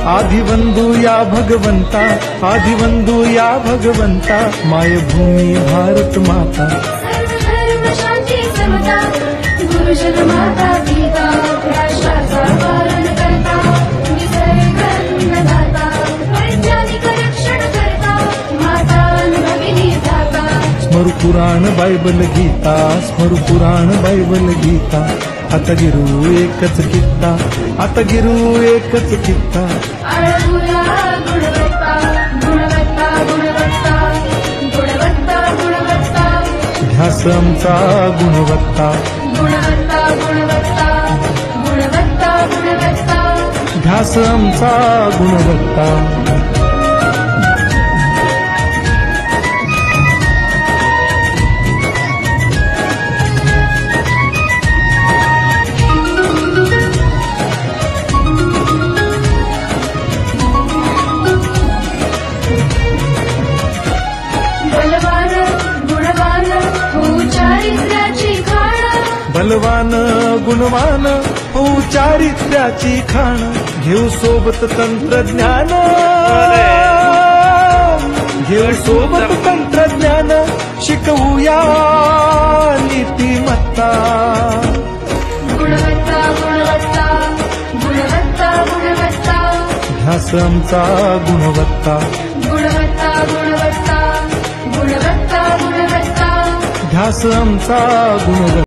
आदिवंदू या भगवंता, आदिवंदू या भगवंता, मायभूमी भारत माता। सर्वधर्म शांती समता, गुरुजन माता पिता, राष्ट्राचा पालन करता, निसर्ग अन्नदाता, वैज्ञानिक रक्षण करता, माता भगिनी दाता। स्मरू पुराण बायबल गीता, स्मरू पुराण बायबल गीता, आता गिरू एकच कित्ता, आता गिरू एकच कित्ता। आळगुला गुणवत्ता, गुणवत्ता, गुणवत्ता, गुणवत्ता, गुणवत्ता, ध्यास आमचा गुणवत्ता, गुणवत्ता, गुणवत्ता, गुणवत्ता, गुणवत्ता। ध्यास आमचा गुणवत्ता। बलवान गुणवान होऊ चारित्र्याची खाण, बलवान गुणवान होऊ चारित्र्याची खाण, घेऊ सोबत तंत्रज्ञान, घेऊ सोबत तंत्रज्ञान, शिकवूया नीतिमत्ता। गुणवत्ता, गुणवत्ता, गुणवत्ता, गुणवत्ता, ध्यास आमचा गुणवत्ता, गुणवत्ता, गुणवत्ता, गुणवत्ता, गुणवत्ता। ध्यास आमचा गुणवत्ता।